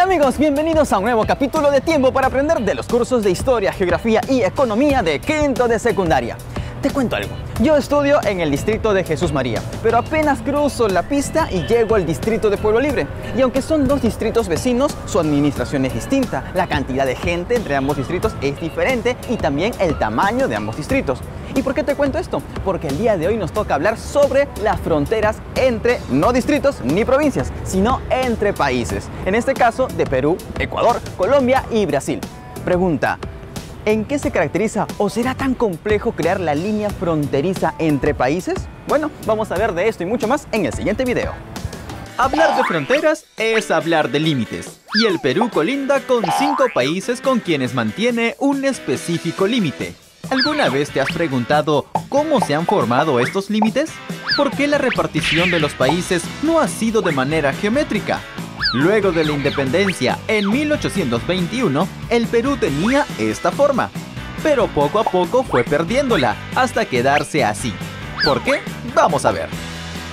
amigos, bienvenidos a un nuevo capítulo de Tiempo para Aprender de los cursos de Historia, Geografía y Economía de quinto de secundaria. Te cuento algo, yo estudio en el distrito de Jesús María, pero apenas cruzo la pista y llego al distrito de Pueblo Libre. Y aunque son dos distritos vecinos, su administración es distinta, la cantidad de gente entre ambos distritos es diferente y también el tamaño de ambos distritos. ¿Y por qué te cuento esto? Porque el día de hoy nos toca hablar sobre las fronteras entre, no distritos ni provincias, sino entre países. En este caso, de Perú, Ecuador, Colombia y Brasil. Pregunta: ¿en qué se caracteriza o será tan complejo crear la línea fronteriza entre países? Bueno, vamos a ver de esto y mucho más en el siguiente video. Hablar de fronteras es hablar de límites, y el Perú colinda con 5 países con quienes mantiene un específico límite. ¿Alguna vez te has preguntado cómo se han formado estos límites? ¿Por qué la repartición de los países no ha sido de manera geométrica? Luego de la independencia, en 1821, el Perú tenía esta forma, pero poco a poco fue perdiéndola, hasta quedarse así. ¿Por qué? Vamos a ver.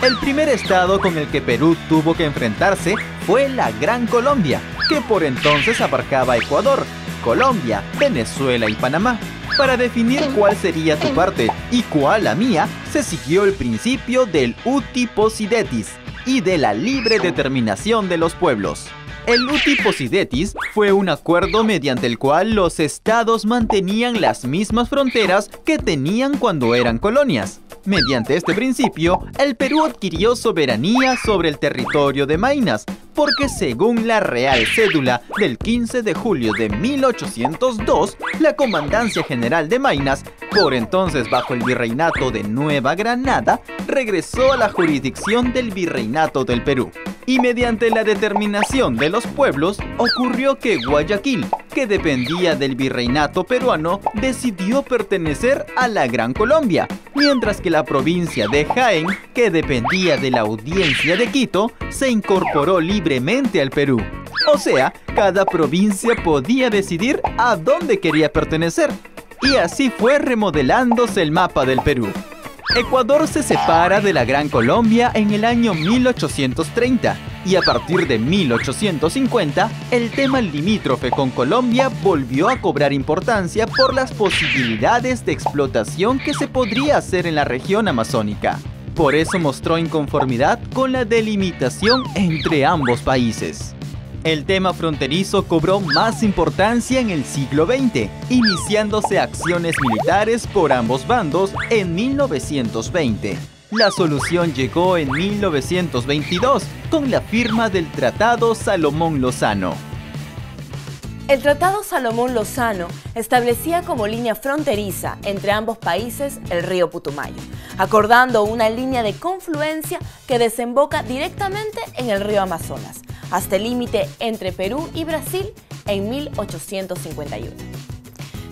El primer estado con el que Perú tuvo que enfrentarse fue la Gran Colombia, que por entonces abarcaba Ecuador, Colombia, Venezuela y Panamá. Para definir cuál sería tu parte y cuál la mía, se siguió el principio del uti possidetis y de la libre determinación de los pueblos. El uti possidetis fue un acuerdo mediante el cual los estados mantenían las mismas fronteras que tenían cuando eran colonias. Mediante este principio, el Perú adquirió soberanía sobre el territorio de Maynas, porque según la Real Cédula del 15 de julio de 1802, la Comandancia General de Maynas, por entonces bajo el Virreinato de Nueva Granada, regresó a la jurisdicción del Virreinato del Perú. Y mediante la determinación de los pueblos, ocurrió que Guayaquil, que dependía del Virreinato peruano, decidió pertenecer a la Gran Colombia, mientras que la provincia de Jaén, que dependía de la Audiencia de Quito, se incorporó libremente al Perú. O sea, cada provincia podía decidir a dónde quería pertenecer. Y así fue remodelándose el mapa del Perú. Ecuador se separa de la Gran Colombia en el año 1830 y a partir de 1850 el tema limítrofe con Colombia volvió a cobrar importancia por las posibilidades de explotación que se podría hacer en la región amazónica. Por eso mostró inconformidad con la delimitación entre ambos países. El tema fronterizo cobró más importancia en el siglo XX, iniciándose acciones militares por ambos bandos en 1920. La solución llegó en 1922, con la firma del Tratado Salomón-Lozano. El Tratado Salomón-Lozano establecía como línea fronteriza entre ambos países el río Putumayo, acordando una línea de confluencia que desemboca directamente en el río Amazonas, hasta el límite entre Perú y Brasil en 1851.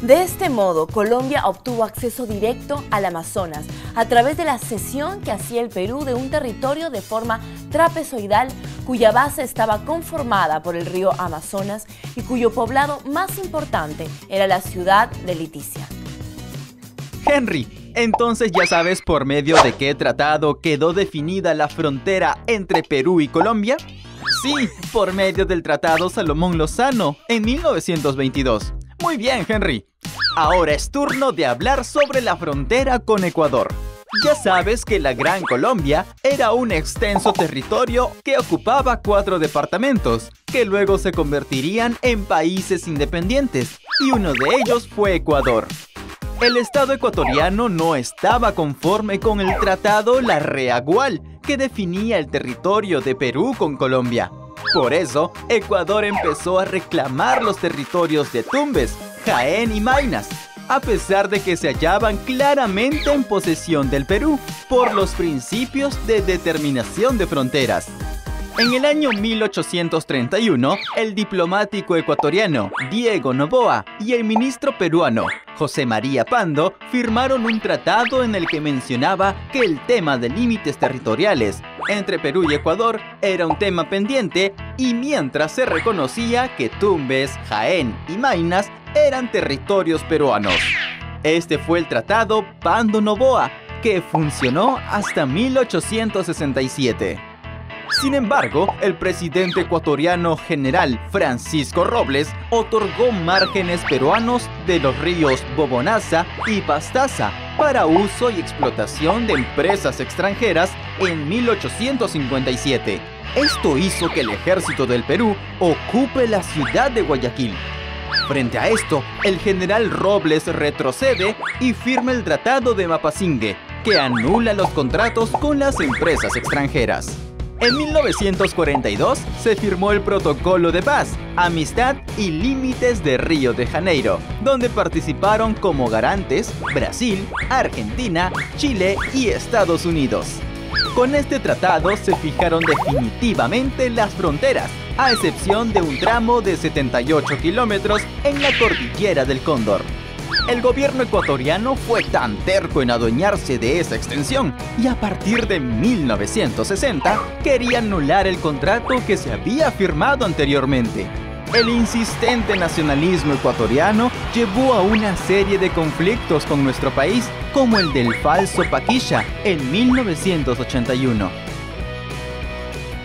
De este modo, Colombia obtuvo acceso directo al Amazonas a través de la cesión que hacía el Perú de un territorio de forma trapezoidal cuya base estaba conformada por el río Amazonas y cuyo poblado más importante era la ciudad de Leticia. Henry, entonces ya sabes por medio de qué tratado quedó definida la frontera entre Perú y Colombia. Sí, por medio del Tratado Salomón-Lozano en 1922. Muy bien, Henry. Ahora es turno de hablar sobre la frontera con Ecuador. Ya sabes que la Gran Colombia era un extenso territorio que ocupaba 4 departamentos, que luego se convertirían en países independientes, y uno de ellos fue Ecuador. El Estado ecuatoriano no estaba conforme con el Tratado Larrea-Gual, que definía el territorio de Perú con Colombia. Por eso, Ecuador empezó a reclamar los territorios de Tumbes, Jaén y Maynas, a pesar de que se hallaban claramente en posesión del Perú, por los principios de determinación de fronteras. En el año 1831, el diplomático ecuatoriano Diego Noboa y el ministro peruano José María Pando firmaron un tratado en el que mencionaba que el tema de límites territoriales entre Perú y Ecuador era un tema pendiente, y mientras se reconocía que Tumbes, Jaén y Maynas eran territorios peruanos. Este fue el tratado Pando-Noboa, que funcionó hasta 1867. Sin embargo, el presidente ecuatoriano general Francisco Robles otorgó márgenes peruanos de los ríos Bobonaza y Pastaza para uso y explotación de empresas extranjeras en 1857. Esto hizo que el ejército del Perú ocupe la ciudad de Guayaquil. Frente a esto, el general Robles retrocede y firma el Tratado de Mapasingue, que anula los contratos con las empresas extranjeras. En 1942 se firmó el Protocolo de Paz, Amistad y Límites de Río de Janeiro, donde participaron como garantes Brasil, Argentina, Chile y Estados Unidos. Con este tratado se fijaron definitivamente las fronteras, a excepción de un tramo de 78 kilómetros en la cordillera del Cóndor. El gobierno ecuatoriano fue tan terco en adueñarse de esa extensión y a partir de 1960 quería anular el contrato que se había firmado anteriormente. El insistente nacionalismo ecuatoriano llevó a una serie de conflictos con nuestro país, como el del falso Paquilla en 1981.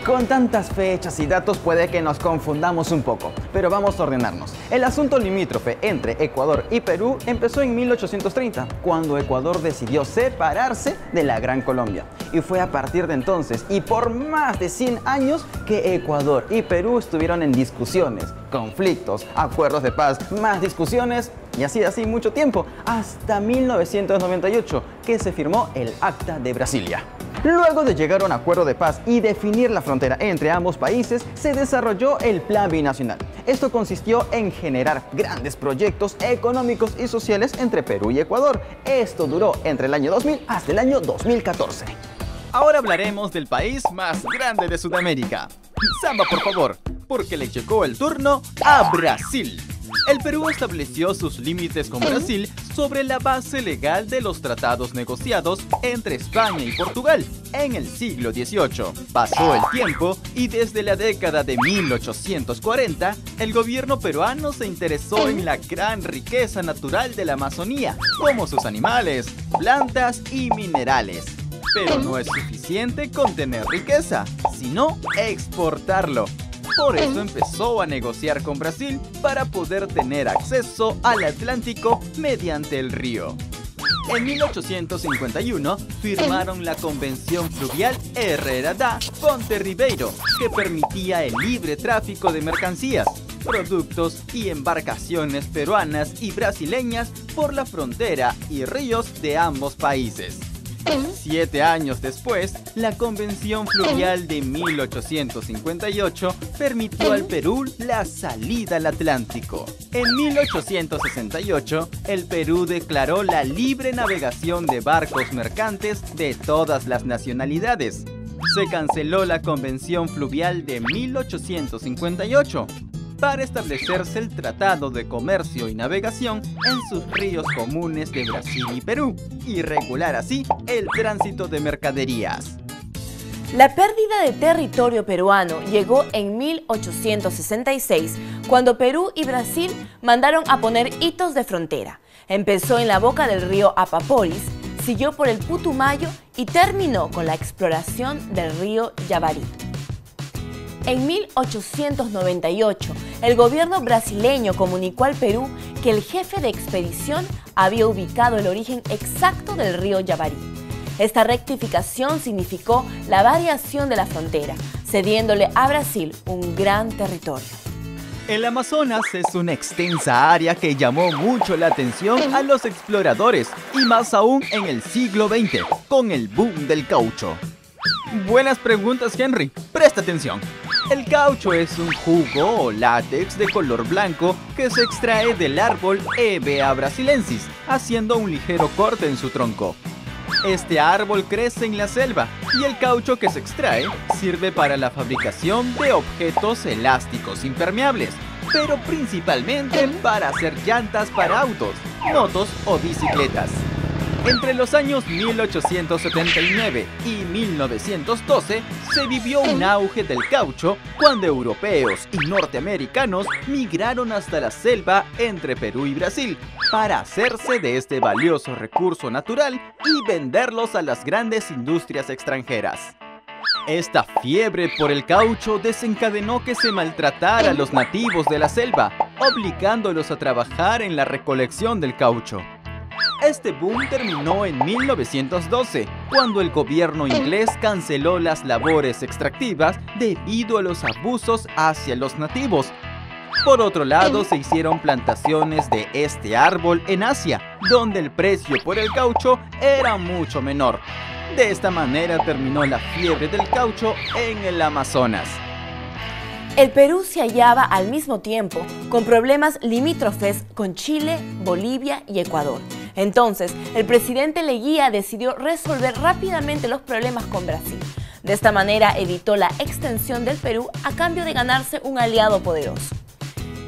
Con tantas fechas y datos puede que nos confundamos un poco, pero vamos a ordenarnos. El asunto limítrofe entre Ecuador y Perú empezó en 1830, cuando Ecuador decidió separarse de la Gran Colombia. Y fue a partir de entonces, y por más de 100 años, que Ecuador y Perú estuvieron en discusiones, conflictos, acuerdos de paz, más discusiones, y así mucho tiempo, hasta 1998, que se firmó el Acta de Brasilia. Luego de llegar a un acuerdo de paz y definir la frontera entre ambos países, se desarrolló el Plan Binacional. Esto consistió en generar grandes proyectos económicos y sociales entre Perú y Ecuador. Esto duró entre el año 2000 hasta el año 2014. Ahora hablaremos del país más grande de Sudamérica. Samba, por favor, porque le llegó el turno a Brasil. El Perú estableció sus límites con Brasil sobre la base legal de los tratados negociados entre España y Portugal en el siglo XVIII. Pasó el tiempo y desde la década de 1840, el gobierno peruano se interesó en la gran riqueza natural de la Amazonía, como sus animales, plantas y minerales. Pero no es suficiente con tener riqueza, sino exportarlo. Por eso empezó a negociar con Brasil para poder tener acceso al Atlántico mediante el río. En 1851 firmaron la Convención Fluvial Herrera-Ponte Ribeiro, que permitía el libre tráfico de mercancías, productos y embarcaciones peruanas y brasileñas por la frontera y ríos de ambos países. 7 años después, la Convención Fluvial de 1858 permitió al Perú la salida al Atlántico. En 1868, el Perú declaró la libre navegación de barcos mercantes de todas las nacionalidades. Se canceló la Convención Fluvial de 1858 para establecerse el Tratado de Comercio y Navegación en sus ríos comunes de Brasil y Perú, y regular así el tránsito de mercaderías. La pérdida de territorio peruano llegó en 1866, cuando Perú y Brasil mandaron a poner hitos de frontera. Empezó en la boca del río Apaporis, siguió por el Putumayo y terminó con la exploración del río Yavarí. En 1898, el gobierno brasileño comunicó al Perú que el jefe de expedición había ubicado el origen exacto del río Yavarí. Esta rectificación significó la variación de la frontera, cediéndole a Brasil un gran territorio. El Amazonas es una extensa área que llamó mucho la atención a los exploradores, y más aún en el siglo XX, con el boom del caucho. Buenas preguntas, Henry. Presta atención. El caucho es un jugo o látex de color blanco que se extrae del árbol Hevea brasilensis, haciendo un ligero corte en su tronco. Este árbol crece en la selva y el caucho que se extrae sirve para la fabricación de objetos elásticos impermeables, pero principalmente para hacer llantas para autos, motos o bicicletas. Entre los años 1879 y 1912 se vivió un auge del caucho cuando europeos y norteamericanos migraron hasta la selva entre Perú y Brasil para hacerse de este valioso recurso natural y venderlos a las grandes industrias extranjeras. Esta fiebre por el caucho desencadenó que se maltratara a los nativos de la selva, obligándolos a trabajar en la recolección del caucho. Este boom terminó en 1912, cuando el gobierno inglés canceló las labores extractivas debido a los abusos hacia los nativos. Por otro lado, se hicieron plantaciones de este árbol en Asia, donde el precio por el caucho era mucho menor. De esta manera terminó la fiebre del caucho en el Amazonas. El Perú se hallaba al mismo tiempo con problemas limítrofes con Chile, Bolivia y Ecuador. Entonces, el presidente Leguía decidió resolver rápidamente los problemas con Brasil. De esta manera evitó la extensión del Perú a cambio de ganarse un aliado poderoso.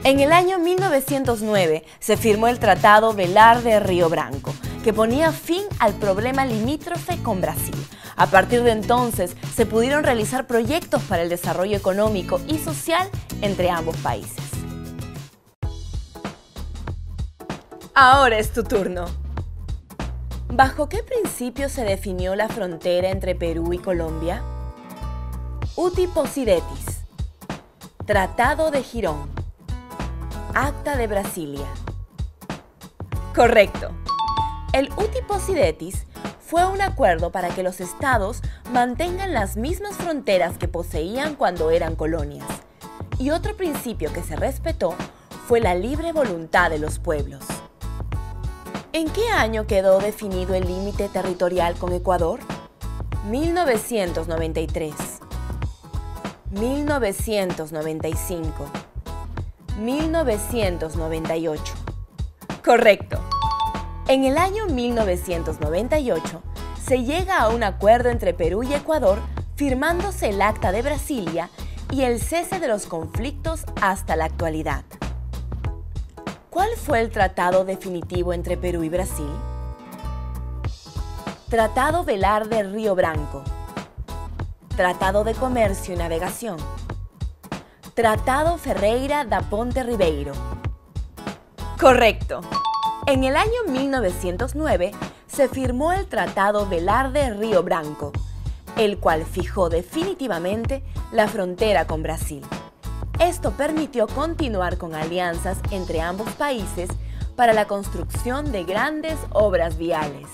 En el año 1909 se firmó el Tratado Velar de Río Branco, que ponía fin al problema limítrofe con Brasil. A partir de entonces se pudieron realizar proyectos para el desarrollo económico y social entre ambos países. Ahora es tu turno. ¿Bajo qué principio se definió la frontera entre Perú y Colombia? Uti Possidetis, Tratado de Girón, Acta de Brasilia. Correcto. El Uti Possidetis fue un acuerdo para que los estados mantengan las mismas fronteras que poseían cuando eran colonias. Y otro principio que se respetó fue la libre voluntad de los pueblos. ¿En qué año quedó definido el límite territorial con Ecuador? 1993, 1995, 1998. Correcto. En el año 1998 se llega a un acuerdo entre Perú y Ecuador, firmándose el Acta de Brasilia y el cese de los conflictos hasta la actualidad. ¿Cuál fue el tratado definitivo entre Perú y Brasil? Tratado Velar de Río Branco, Tratado de Comercio y Navegación, Tratado Ferreira da Ponte Ribeiro. Correcto. En el año 1909 se firmó el Tratado Velar de Río Branco, el cual fijó definitivamente la frontera con Brasil. Esto permitió continuar con alianzas entre ambos países para la construcción de grandes obras viales.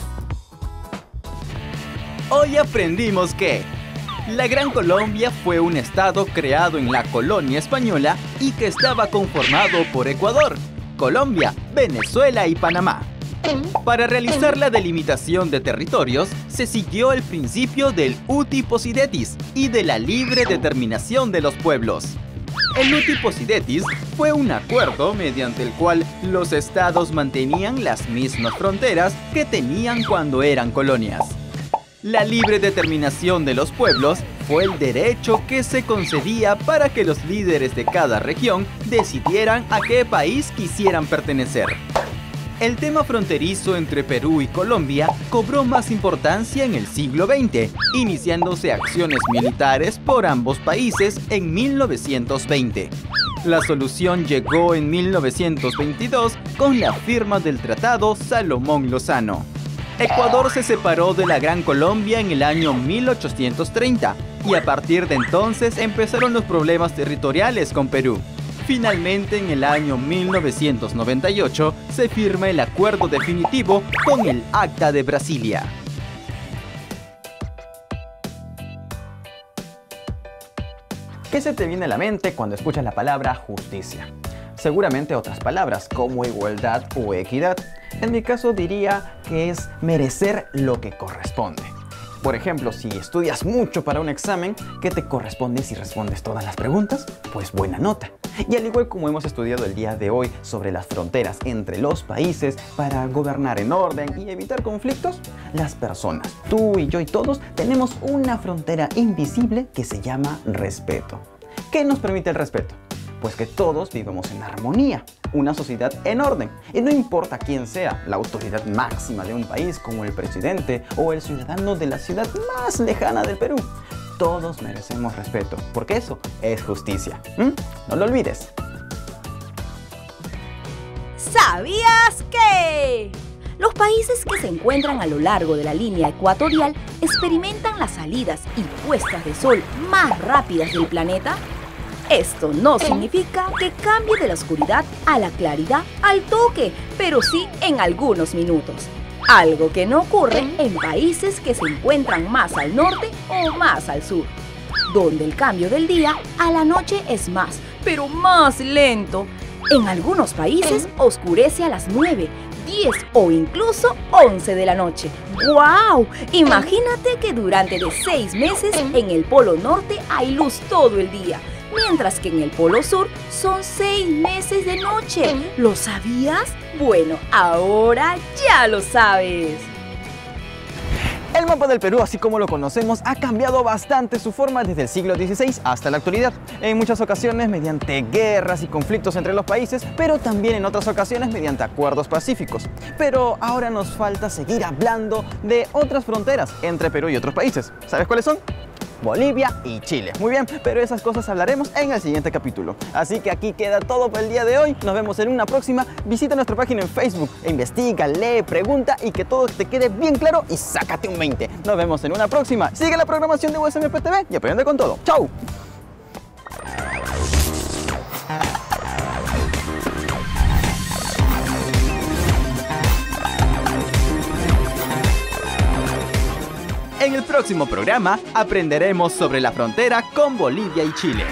Hoy aprendimos que la Gran Colombia fue un estado creado en la colonia española y que estaba conformado por Ecuador, Colombia, Venezuela y Panamá. Para realizar la delimitación de territorios, se siguió el principio del Uti Possidetis y de la libre determinación de los pueblos. El Uti Possidetis fue un acuerdo mediante el cual los estados mantenían las mismas fronteras que tenían cuando eran colonias. La libre determinación de los pueblos fue el derecho que se concedía para que los líderes de cada región decidieran a qué país quisieran pertenecer. El tema fronterizo entre Perú y Colombia cobró más importancia en el siglo XX, iniciándose acciones militares por ambos países en 1920. La solución llegó en 1922 con la firma del Tratado Salomón-Lozano. Ecuador se separó de la Gran Colombia en el año 1830 y a partir de entonces empezaron los problemas territoriales con Perú. Finalmente, en el año 1998 se firma el acuerdo definitivo con el Acta de Brasilia. ¿Qué se te viene a la mente cuando escuchas la palabra justicia? Seguramente otras palabras como igualdad o equidad. En mi caso diría que es merecer lo que corresponde. Por ejemplo, si estudias mucho para un examen, ¿qué te corresponde si respondes todas las preguntas? Pues buena nota. Y al igual como hemos estudiado el día de hoy sobre las fronteras entre los países para gobernar en orden y evitar conflictos, las personas, tú y yo y todos, tenemos una frontera invisible que se llama respeto. ¿Qué nos permite el respeto? Pues que todos vivamos en armonía, una sociedad en orden. Y no importa quién sea, la autoridad máxima de un país como el presidente o el ciudadano de la ciudad más lejana del Perú. Todos merecemos respeto, porque eso es justicia. No lo olvides. ¿Sabías que? Los países que se encuentran a lo largo de la línea ecuatorial experimentan las salidas y puestas de sol más rápidas del planeta. Esto no significa que cambie de la oscuridad a la claridad al toque, pero sí en algunos minutos. Algo que no ocurre en países que se encuentran más al norte o más al sur, donde el cambio del día a la noche es más, pero más lento. En algunos países oscurece a las 9, 10 o incluso 11 de la noche. ¡Guau! Imagínate que durante 6 meses en el Polo Norte hay luz todo el día, mientras que en el Polo Sur son 6 meses de noche. ¿Lo sabías? Bueno, ahora ya lo sabes. El mapa del Perú, así como lo conocemos, ha cambiado bastante su forma desde el siglo XVI hasta la actualidad. En muchas ocasiones mediante guerras y conflictos entre los países, pero también en otras ocasiones mediante acuerdos pacíficos. Pero ahora nos falta seguir hablando de otras fronteras entre Perú y otros países. ¿Sabes cuáles son? Bolivia y Chile. Muy bien, pero esas cosas hablaremos en el siguiente capítulo. Así que aquí queda todo por el día de hoy. Nos vemos en una próxima. Visita nuestra página en Facebook e investiga, lee, pregunta y que todo te quede bien claro y sácate un 20. Nos vemos en una próxima. Sigue la programación de USMP TV y aprende con todo. ¡Chao! En el próximo programa aprenderemos sobre la frontera con Bolivia y Chile.